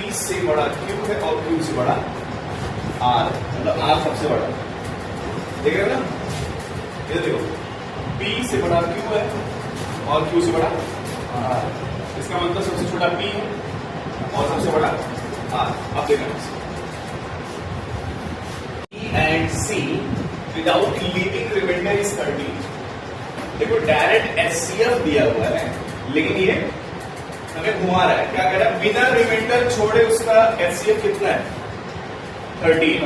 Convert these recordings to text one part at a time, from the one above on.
P से बड़ा Q है और Q से बड़ा R, मतलब R सबसे बड़ा। देख रहे हो ना, ये देखो P से बड़ा Q है और Q से बड़ा R, इसका मतलब सबसे छोटा P है और सबसे बड़ा R। अब देखना E and C without leaving remainder is 30। देखो डायरेक्ट HCF दिया हुआ है, लेकिन ये हमें घुमा रहा है, क्या कह रहा है, बिना रिमाइंडर छोड़े उसका HCF कितना है 30।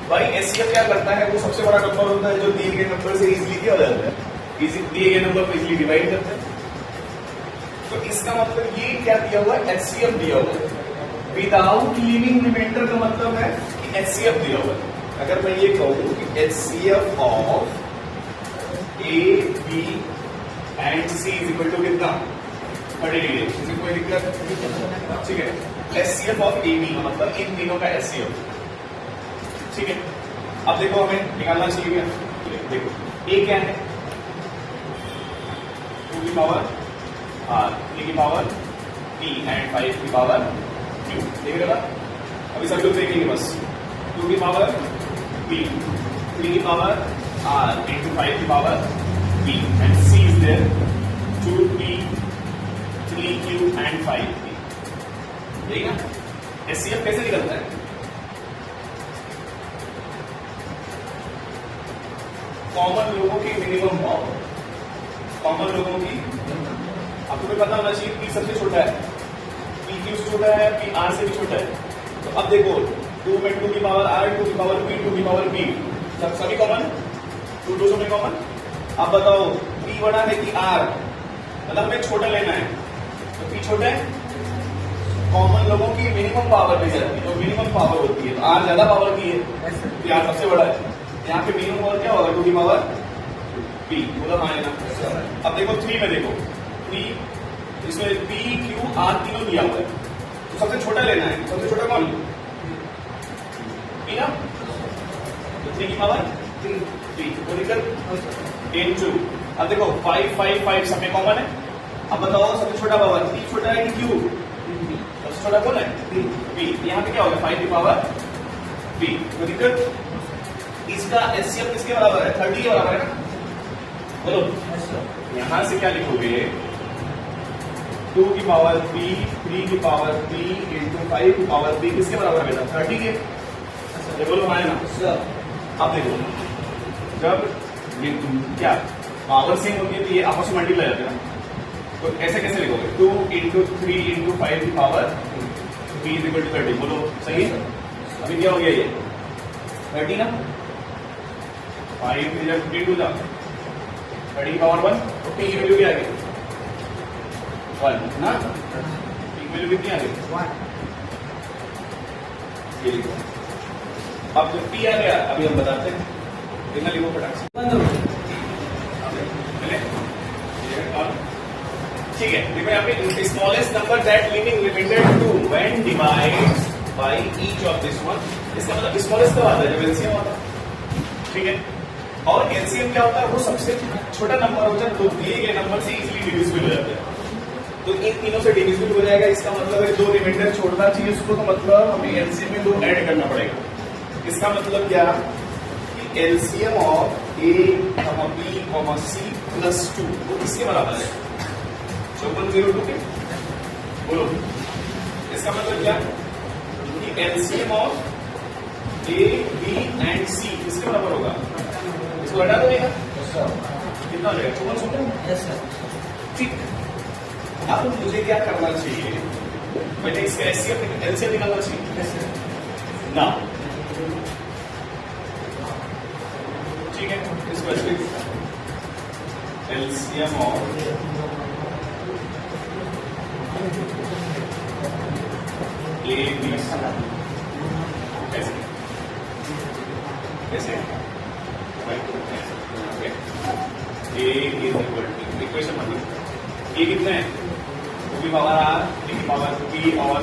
भाई HCF क्या करता है, वो सबसे बड़ा नंबर होता है जो दिए गए नंबर से इजीली किया जाता है, दिए गए नंबर को इजीली डिवाइड करते हैं। तो इसका मतलब ये क्या दिया हुआ है, HCF दिया हुआ है। विदाउट लिविंग रिमाइंडर का मतलब है कि HCF दिया हुआ है। अगर मैं ये कहूं कि HCF of A, B and C is equal to कितना 30 डिग्री, इसमें कोई दिक्कत, ठीक है। HCF ऑफ AB का मतलब इन तीनों का HCF, ठीक है। अब देखो हमें निकालना चाहिए क्या, देखो A क्या है 2 की पावर R, 3 की पावर P एंड 5 की पावर Q, देख रहे हो। अभी सब लोग देखेंगे बस 2 की पावर P, 3 की पावर R into 5 की power P and C is there 2P, 3Q and 5P। ठीक है, HCF कैसे निकलता है, कॉमन लोगों की मिनिमम पावर, कॉमन लोगों की, अब तुम्हें पता होना चाहिए P सबसे छोटा है, PQ से छोटा है, PR से भी छोटा है। तो अब देखो 2 में 2 की पावर R, 2 की पावर P, 2 की पावर P, सभी कॉमन, 2 में कॉमन। अब बताओ P बड़ा है कि R, मतलब हमें छोटा लेना है, तो P छोटा है, कॉमन लोगों की मिनिमम पावर में जाती है, जो मिनिमम पावर होती है, तो R ज्यादा पावर की है, तो R सबसे बड़ा है। यहाँ पे मिनिमम पावर क्या होगा, 2 की पावर P, बोला हाँ ना। अब देखो 3 में देखो 3, इसमें P, Q, R तीनों दिया हुआ है, तो सबसे छोटा लेना है, सबसे छोटा कौन, P ना, तो 3 की पावर P, वो निकल 10 2। अब देखो 5 5 5 सब में कॉमन है। अब बताओ सबसे छोटा पावर P छोटा है कि Q, सबसे छोटा कौन है P, यहाँ पे क्या होगा 5 की पावर P, वो निकल। इसका HCF किसके बराबर है, 30 के बराबर है ना, बोलो। यहां से क्या लिखोगे, 2 की पावर P, 3 की पावर P इंटू 5 की पावर P किसके बराबर है बेटा, 30 के, ये बोलो आए ना। अब देखो जब क्या पावर सेम होती है तो ये आपस में मल्टीप्लाई होते हैं ना, तो ऐसे कैसे लिखोगे 2 इंटू 3 इंटू 5 की power P is equal to 30, बोलो सही है। अभी क्या हो गया ये 30 ना, 5 में जब 52 था 30 की पावर 1, तो P की वैल्यू क्या आ गई 1 ना, P की वैल्यू कितनी आ गई 1, ये लिखो। अब जो P आ गया अभी हम बताते हैं, कितना लिखो फटाक से, ठीक है। देखो यहाँ पे smallest number that leaving remainder two when divide by each of this one, इसका मतलब स्मॉलेस्ट कब आता है, जब एलसीएम आता है, ठीक है। और एलसीएम क्या होता है, वो सबसे छोटा नंबर होता है, तो दिए गए नंबर से इजीली डिविजिबल हो जाता है, तो इन तीनों से डिविजिबल हो जाएगा। इसका मतलब है 2 रिमाइंडर छोड़ना चाहिए उसको, तो मतलब हमें एलसीएम में 2 ऐड करना पड़ेगा। इसका मतलब क्या, LCM of A, B, C plus 2 वो किसके बराबर है 5402 के, बोलो। इसका मतलब क्या कि LCM of A, B and C किसके बराबर होगा, इसको हटा दो बेटा, कितना हो जाएगा 5402, ठीक। अब मुझे क्या करना चाहिए, मैंने इसका एलसीएम निकालना चाहिए ना, ठीक है। इसको LCM of A, B, C कैसे कैसे A is equal to, equation मतलब A कितना है 2 की पावर R, 3 की पावर P और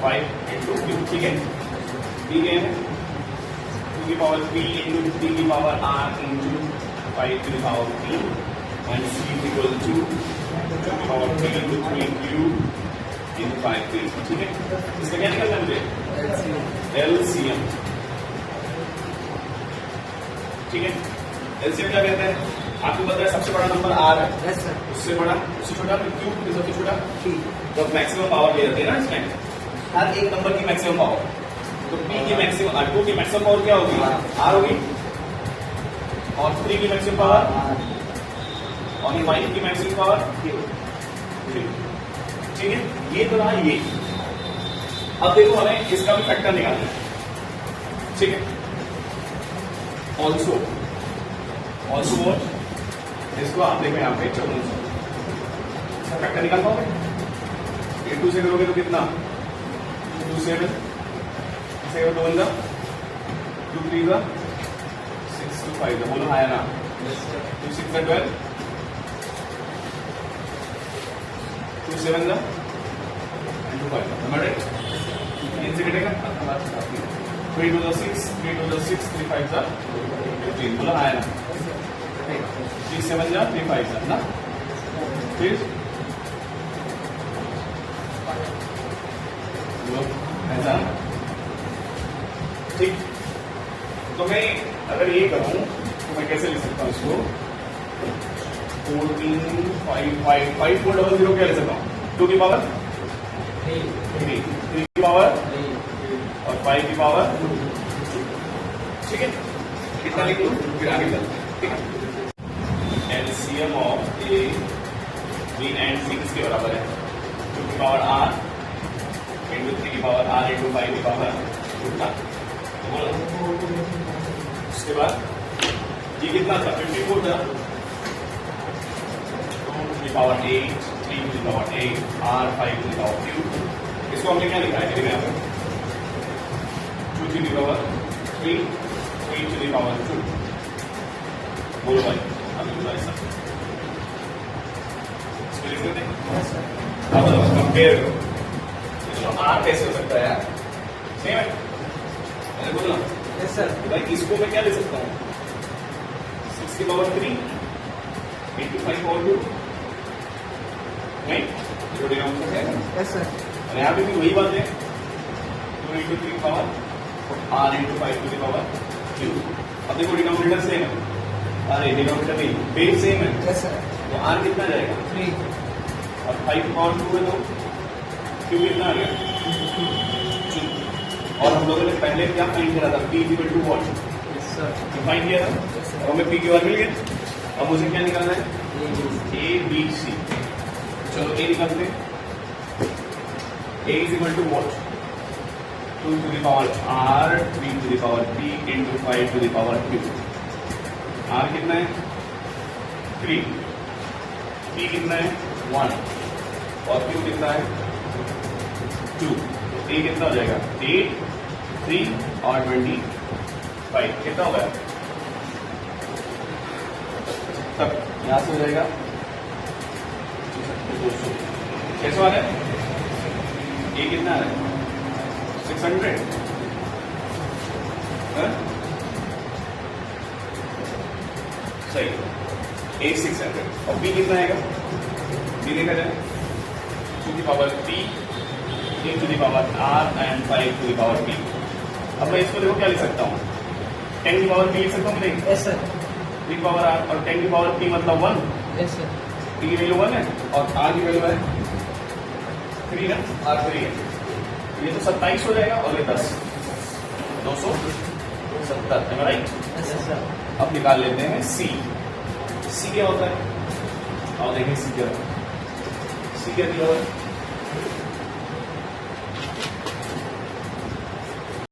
5 इंटू Q, ठीक है। B क्या है 2 की पावर P इंटू 3 की पावर R इंटू 5 की power P and C is equal to 2 की पावर P इंटू 3Q इन 5 3, ठीक है। इसका क्या निकलना है मुझे? LCM, ठीक है। LCM क्या कहते हैं? आपको पता है सबसे बड़ा नंबर R है, उससे बड़ा, उससे छोटा क्यूब, सबसे छोटा P। तो मैक्सिमम पावर ले जाते हैं ना इसमें, हर एक नंबर की मैक्सिमम पावर। तो P की मैक्सिमम, 2 की मैक्सिमम पावर क्या होगी? R होगी। और 3 की मैक्सिमम पावर और 5 की मैक्सिमम पावर, ठीक है। ये तो रहा ये। अब देखो हमें इसका भी फैक्टर निकालना है, ठीक है। ऑल्सो वॉट, इसको आप देखो यहाँ पे 5400 फैक्टर निकाल पाओगे? 2 से करोगे तो कितना? 2 7 7 2 1 2 3 6 2 5, बोलो आया ना? 2 6 12 2 7 2 5, इनसे कटेगा 3 2 6 3 2 6 3 5 15, बोला आया ना? 3 7 3 5 ना, फिर ऐसा, ठीक। तो मैं अगर ये करूं तो मैं कैसे लिख सकता हूं इसको? 4 3 5 5 5 4 0 0 क्या लिख सकता हूं? 2 की पावर 3 की पावर और 5 की पावर 2, ठीक है। कितना लिख लूं? फिर आगे चलते हैं, ठीक है। LCM of A, B and C किसके बराबर है? 2 की पावर R इंटू 3 की पावर R इंटू 5 की पावर 2। उसके बाद ये कितना था? 54 था। 2 to the power 8, 3 to the power 8, R 5 to the power 2। इसको हमने क्या लिखा है? यहाँ पे 2 to the power 3, 3 to the power 2। बोलो भाई, अभी बोला ऐसा इसको लिख देते हैं। अब कंपेयर करो, चलो R कैसे हो सकता है यार? सेम है, मैंने बोला यस सर। भाई इसको मैं क्या ले सकता हूँ? 6 की पावर 3 इंटू 5 पावर 2, नहीं जोड़े हम है यस सर। और यहाँ पे भी वही बात है, 2 into 3 power R into 5 to the power 2। अब देखो डिनोमिनेटर सेम है, अरे डिनोमिनेटर नहीं, बेस सेम है यस सर। तो R कितना जाएगा? 3 और 5 पावर 2 है तो Q कितना आ गया? 2। और हम लोगों ने पहले क्या फाइंड किया था? P equal to what? Yes sir, find किया था। और हमें P की वैल्यू मिल गई। अब मुझे क्या निकालना है? A B C। चलो A निकालते हैं। A is equal to what? 2 to the power R 3 to the power P into 5 to the power Q। R कितना है? 3। P कितना है? 1 और Q कितना है? 2। तो A कितना हो जाएगा? 8 3 और 25 कितना होगा? तब यहां से हो जाएगा 200। कैसे आ रहा है? A कितना आ रहा है? 600 सही। A 600 और B कितना आएगा? B देखा जाए 2 की power P to the power R and 5 to the power P। अब मैं इसको देखो क्या लिख सकता हूँ? 10 की पावर P लिख सकता हूँ नहीं? Yes sir. 3 की पावर R और 10 की पावर P मतलब 1। Yes sir. P की वैल्यू 1 है और R की वैल्यू है 3 ना, R 3 है। ये तो 27 हो जाएगा और ये 10 270 है, राइट? Yes sir. अब निकाल लेते हैं C। C क्या होता है? और देखें C क्या है? C क्या दिया हुआ है?